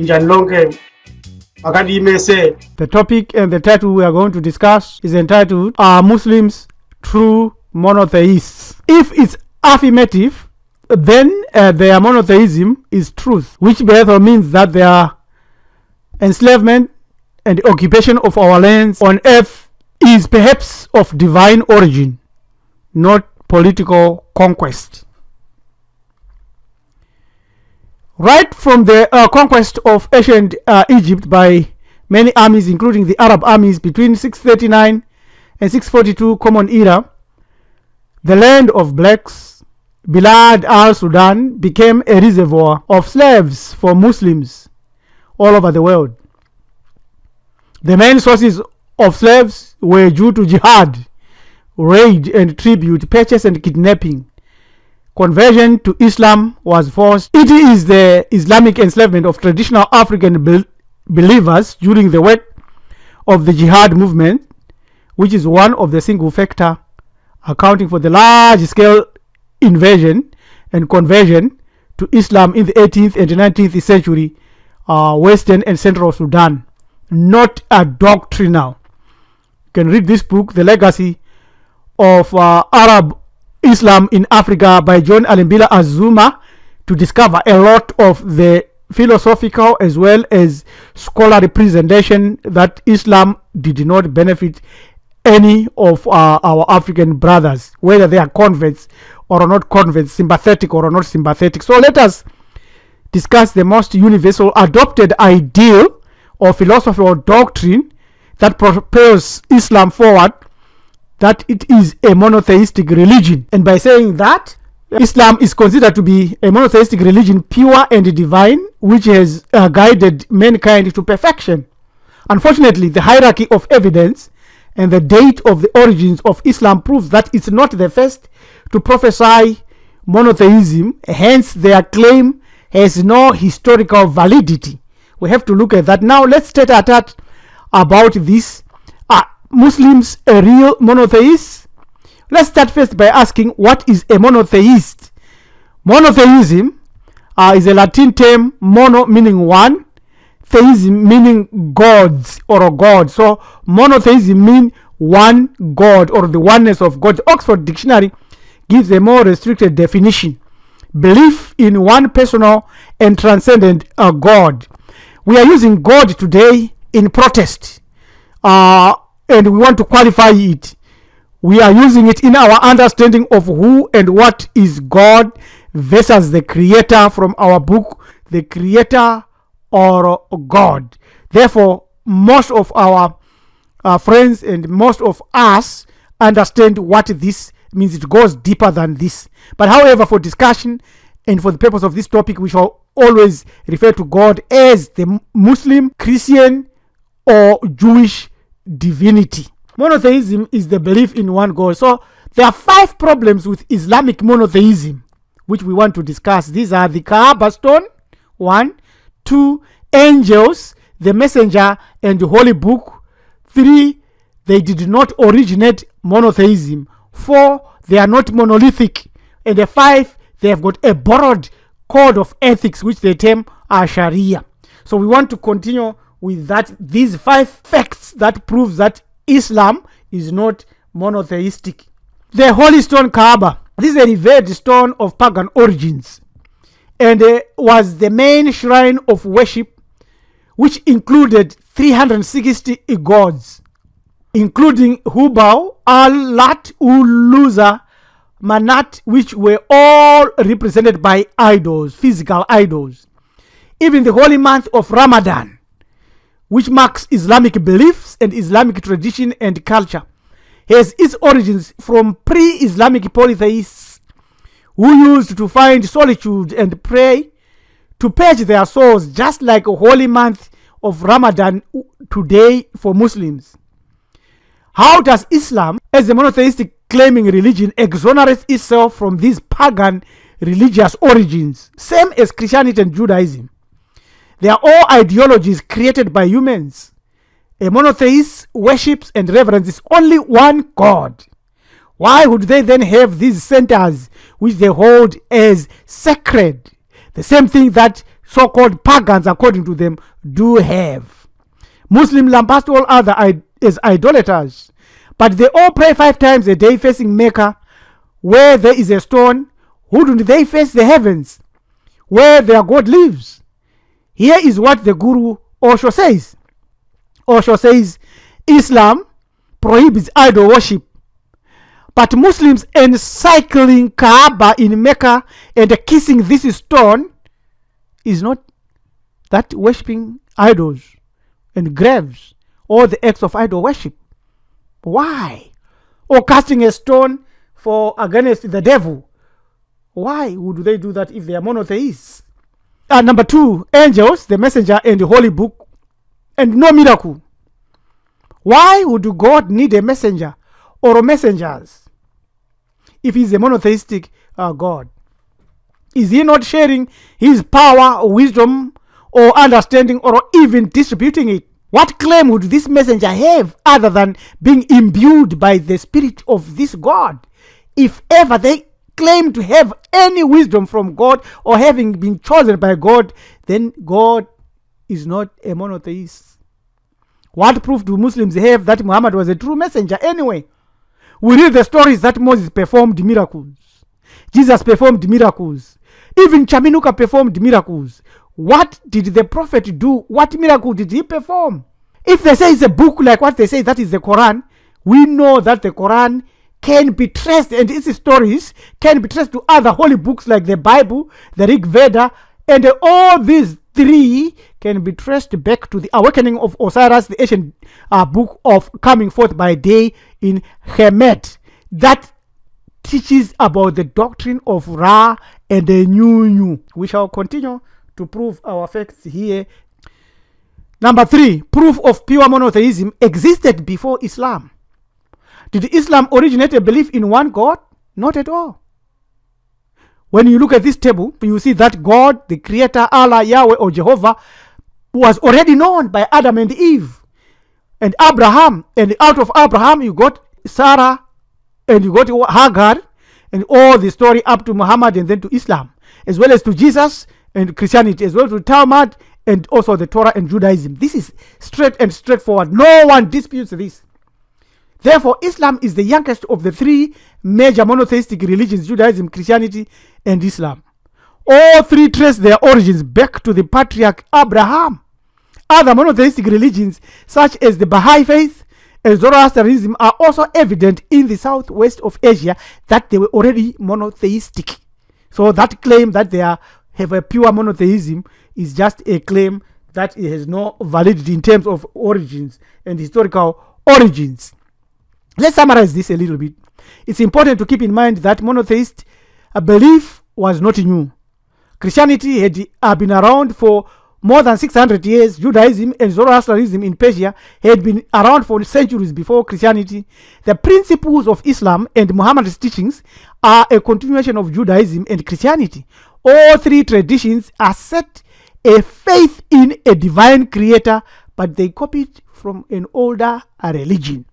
The topic and the title we are going to discuss is entitled, Are Muslims True Monotheists? If it's affirmative, then their monotheism is truth, which therefore means that their enslavement and occupation of our lands on earth is perhaps of divine origin, not political conquest. Right from the conquest of ancient Egypt by many armies, including the Arab armies between 639 and 642 Common Era, the land of blacks, Bilad al-Sudan, became a reservoir of slaves for Muslims all over the world. The main sources of slaves were due to jihad, raid and tribute, purchase and kidnapping. Conversion to Islam was forced. It is the Islamic enslavement of traditional African believers during the work of the jihad movement, which is one of the single factor accounting for the large-scale invasion and conversion to Islam in the 18th and 19th century Western and Central Sudan. Not a doctrinal. You can read this book, The Legacy of Arab Islam in Africa by John Alembila Azuma, to discover a lot of the philosophical as well as scholarly presentation that Islam did not benefit any of our African brothers, whether they are converts or not converts, sympathetic or not sympathetic. So let us discuss the most universal adopted ideal or philosophy or doctrine that propels Islam forward, that it is a monotheistic religion. And by saying that, Islam is considered to be a monotheistic religion, pure and divine, which has guided mankind to perfection. Unfortunately, the hierarchy of evidence and the date of the origins of Islam proves that it's not the first to prophesy monotheism, hence their claim has no historical validity. We have to look at that. Now let's tête-à-tête about this. Are Muslims a real monotheist? Let's start first by asking, what is a monotheist? Monotheism is a Latin term, mono meaning one, theism meaning gods or a god. So monotheism means one god or the oneness of God. Oxford Dictionary gives a more restricted definition: belief in one personal and transcendent God. We are using God today in protest, and we want to qualify it. We are using it in our understanding of who and what is God versus the Creator from our book, The Creator or God. Therefore, most of our friends and most of us understand what this means. It goes deeper than this. But however, for discussion and for the purpose of this topic, we shall always refer to God as the Muslim, Christian, or Jewish divinity. Monotheism is the belief in one God. So there are 5 problems with Islamic monotheism, which we want to discuss. These are the Kaaba stone, 1, 2, angels, the messenger, and the holy book. 3, they did not originate monotheism. 4, they are not monolithic. And 5, they have got a borrowed code of ethics, which they term Sharia. So we want to continue with that. These 5 facts that prove that Islam is not monotheistic. The holy stone Kaaba. This is a revered stone of pagan origins and was the main shrine of worship, which included 360 gods, including Hubal, Al-Lat, Ul-Luza, Manat, which were all represented by idols, physical idols. Even the holy month of Ramadan, which marks Islamic beliefs and Islamic tradition and culture, has its origins from pre-Islamic polytheists who used to find solitude and pray to purge their souls, just like a holy month of Ramadan today for Muslims. How does Islam, as a monotheistic claiming religion, exonerate itself from these pagan religious origins? Same as Christianity and Judaism. They are all ideologies created by humans. A monotheist worships and reverences only one God. Why would they then have these centers which they hold as sacred? The same thing that so-called pagans, according to them, do have. Muslims lambast all other as idolaters, but they all pray 5 times a day facing Mecca, where there is a stone. Who do they face? The heavens, where their God lives. Here is what the Guru Osho says. Osho says, Islam prohibits idol worship, but Muslims encircling Kaaba in Mecca and kissing this stone is not that worshipping idols and graves or the acts of idol worship. Why? Or casting a stone for against the devil. Why would they do that if they are monotheists? Number 2, angels, the messenger and the holy book, and no miracle. Why would God need a messenger or messengers if he's a monotheistic God? Is he not sharing his power, wisdom, or understanding, or even distributing it? What claim would this messenger have other than being imbued by the spirit of this God? If ever they claim to have any wisdom from God or having been chosen by God, then God is not a monotheist. What proof do Muslims have that Muhammad was a true messenger anyway? We read the stories that Moses performed miracles. Jesus performed miracles. Even Chaminuka performed miracles. What did the prophet do? What miracle did he perform? If they say it's a book like what they say that is the Quran, we know that the Quran can be traced, and its stories can be traced to other holy books like the Bible, the Rig Veda, and all these 3 can be traced back to the awakening of Osiris, the ancient book of coming forth by day in Hemet, that teaches about the doctrine of Ra and the New. We shall continue to prove our facts here. Number 3, proof of pure monotheism existed before Islam. Did Islam originate a belief in one God? Not at all. When you look at this table, you see that God, the Creator, Allah, Yahweh, or Jehovah, was already known by Adam and Eve and Abraham. And out of Abraham, you got Sarah, and you got Hagar, and all the story up to Muhammad and then to Islam, as well as to Jesus and Christianity, as well as to Talmud and also the Torah and Judaism. This is straight and straightforward. No one disputes this. Therefore, Islam is the youngest of the 3 major monotheistic religions, Judaism, Christianity, and Islam. All 3 trace their origins back to the patriarch Abraham. Other monotheistic religions, such as the Bahá'í faith and Zoroastrianism, are also evident in the southwest of Asia that they were already monotheistic. So that claim that they have a pure monotheism is just a claim that it has no validity in terms of origins and historical origins. Let's summarize this a little bit. It's important to keep in mind that monotheist belief was not new. Christianity had been around for more than 600 years. Judaism and Zoroastrianism in Persia had been around for centuries before Christianity. The principles of Islam and Muhammad's teachings are a continuation of Judaism and Christianity. All 3 traditions are set a faith in a divine creator, but they copied from an older religion.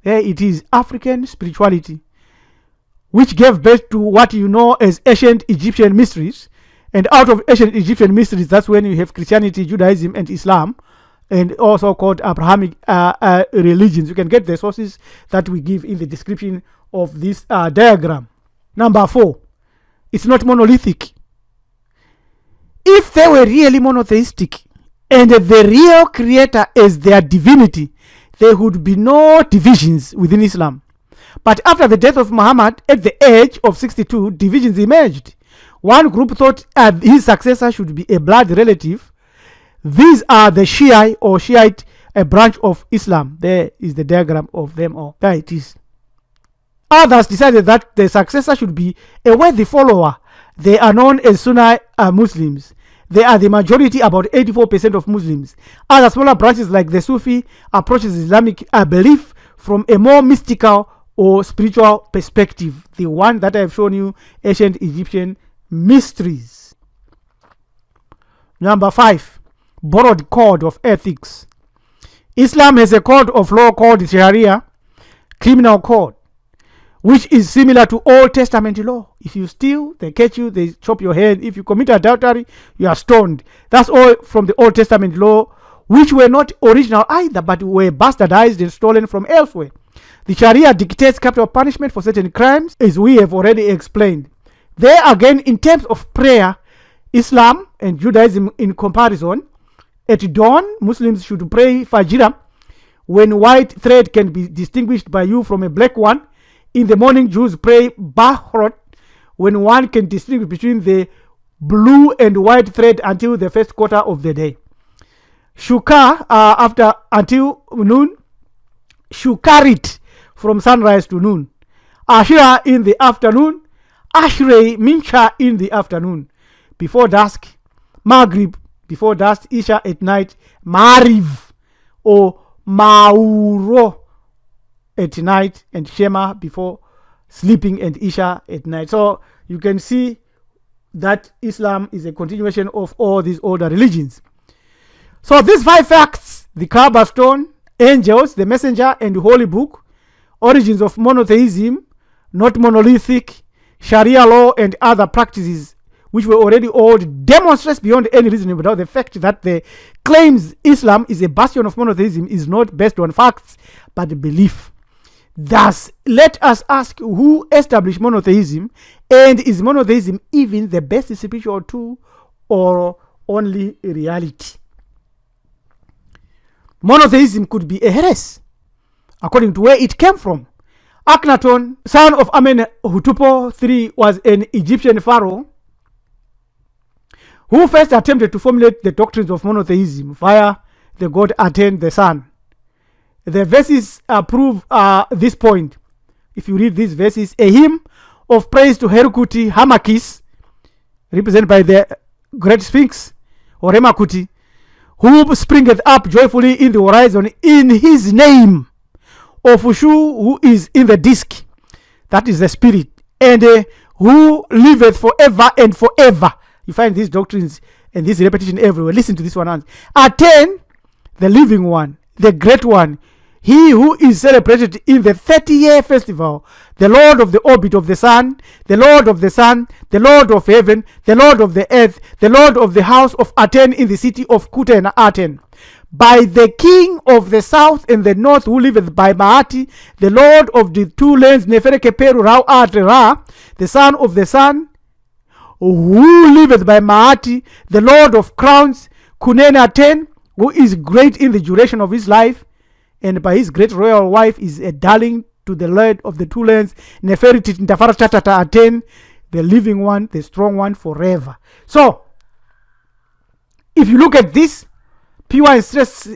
There it is, African spirituality, which gave birth to what you know as ancient Egyptian mysteries. And out of ancient Egyptian mysteries, that's when you have Christianity, Judaism, and Islam, and also called Abrahamic religions. You can get the sources that we give in the description of this diagram. Number 4, it's not monolithic. If they were really monotheistic and the real creator is their divinity, there would be no divisions within Islam. But after the death of Muhammad at the age of 62, divisions emerged. One group thought his successor should be a blood relative. These are the Shia or Shiite, a branch of Islam. There is the diagram of them all. There it is. Others decided that the successor should be a worthy follower. They are known as Sunni Muslims. They are the majority, about 84% of Muslims. Other smaller branches like the Sufi approaches Islamic belief from a more mystical or spiritual perspective. The one that I have shown you, ancient Egyptian mysteries. Number 5, borrowed code of ethics. Islam has a code of law called Sharia, criminal code, which is similar to Old Testament law. If you steal, they catch you, they chop your head. If you commit adultery, you are stoned. That's all from the Old Testament law, which were not original either, but were bastardized and stolen from elsewhere. The Sharia dictates capital punishment for certain crimes, as we have already explained. There again, in terms of prayer, Islam and Judaism in comparison, at dawn, Muslims should pray Fajr, when white thread can be distinguished by you from a black one. In the morning, Jews pray Bahrot, when one can distinguish between the blue and white thread until the first quarter of the day. Shukar until noon. Shukarit from sunrise to noon. Ashira in the afternoon. Ashrei Mincha in the afternoon. Before dusk. Maghrib before dusk. Isha at night. Mariv or Mauro at night, and Shema before sleeping, and Isha at night. So you can see that Islam is a continuation of all these older religions. So these 5 facts, the Kaaba stone, angels, the messenger, and the holy book, origins of monotheism, not monolithic, Sharia law, and other practices which were already old, demonstrates beyond any reasoning doubt the fact that the claims Islam is a bastion of monotheism is not based on facts but belief. Thus, let us ask, who established monotheism, and is monotheism even the best spiritual tool or only a reality? Monotheism could be a heresy, according to where it came from. Akhenaton, son of Amenhotep III, was an Egyptian pharaoh who first attempted to formulate the doctrines of monotheism via the god Aten, the sun. The verses prove this point. If you read these verses, a hymn of praise to Herukuti Hamakis, represented by the great sphinx or Remakuti, who springeth up joyfully in the horizon in his name, of Ushu, who is in the disk, that is the spirit, and who liveth forever and forever. You find these doctrines and this repetition everywhere. Listen to this one. Aten, the living one, the great one, he who is celebrated in the 30-year festival, the Lord of the orbit of the sun, the Lord of the sun, the Lord of heaven, the Lord of the earth, the Lord of the house of Aten in the city of Kuten Aten. By the king of the south and the north, who liveth by Maati, the Lord of the 2 lands, Nefereke Peru Rau Atre Ra, the son of the sun, who liveth by Maati, the Lord of crowns, Kunen Aten, who is great in the duration of his life, and by his great royal wife is a darling to the Lord of the 2 lands, Neferiti Ntafaratata Aten, the living one, the strong one forever. So, if you look at this pure and stress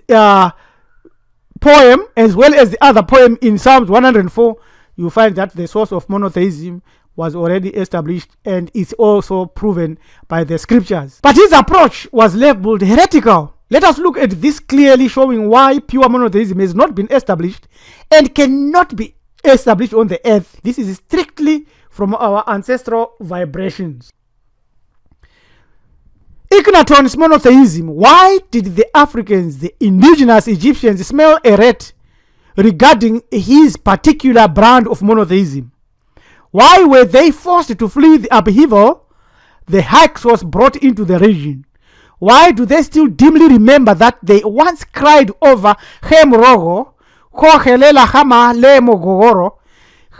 poem, as well as the other poem in Psalms 104, you find that the source of monotheism was already established, and it's also proven by the scriptures. But his approach was labeled heretical. Let us look at this clearly, showing why pure monotheism has not been established and cannot be established on the earth. This is strictly from our ancestral vibrations. Akhenaton's monotheism. Why did the Africans, the indigenous Egyptians, smell a rat regarding his particular brand of monotheism? Why were they forced to flee the upheaval the Hyksos brought into the region? Why do they still dimly remember that they once cried over Hemrogo, Kohelela Hama Le Mogogoro,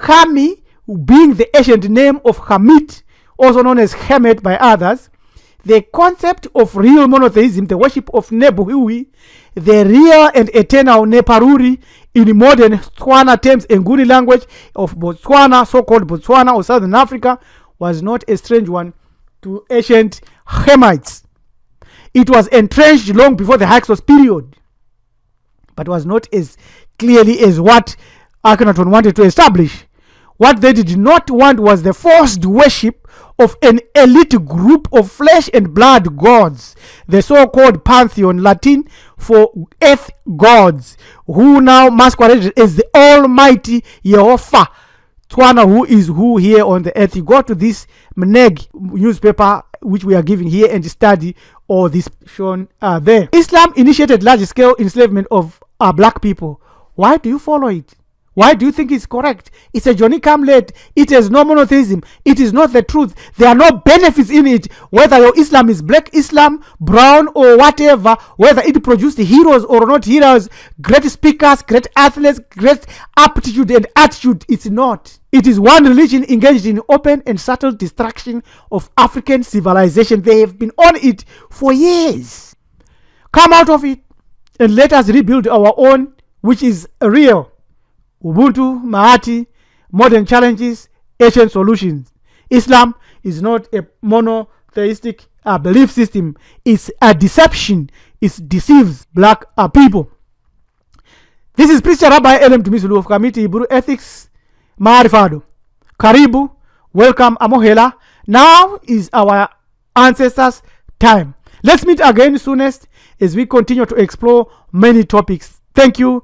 Hami being the ancient name of Hamit, also known as Hemet by others? The concept of real monotheism, the worship of Nebuhui, the real and eternal Neparuri, in modern Tswana terms and Nguni language of Botswana, so-called Botswana or Southern Africa, was not a strange one to ancient Hamites. It was entrenched long before the Hyksos period, but was not as clearly as what Akhenaton wanted to establish. What they did not want was the forced worship of an elite group of flesh and blood gods, the so-called pantheon, Latin for earth gods, who now masqueraded as the almighty Yehovah, Tswana, who is who here on the earth. You go to this Mneg newspaper, which we are giving here, and study all this shown there. Islam initiated large-scale enslavement of black people. Why do you follow it? Why do you think it's correct? It's a Johnny come late. It has no monotheism. It is not the truth. There are no benefits in it. Whether your Islam is black Islam, brown or whatever, whether it produced heroes or not heroes, great speakers, great athletes, great aptitude and attitude, it's not. It is one religion engaged in open and subtle destruction of African civilization. They have been on it for years. Come out of it and let us rebuild our own, which is real. Ubuntu, Mahati, modern challenges, ancient solutions. Islam is not a monotheistic belief system. It's a deception. It deceives black people. This is Priest Rabbi Elem Tumisulu of Committee Hebrew Ethics, Maarifado. Karibu, welcome, Amohela. Now is our ancestors' time. Let's meet again soonest as we continue to explore many topics. Thank you.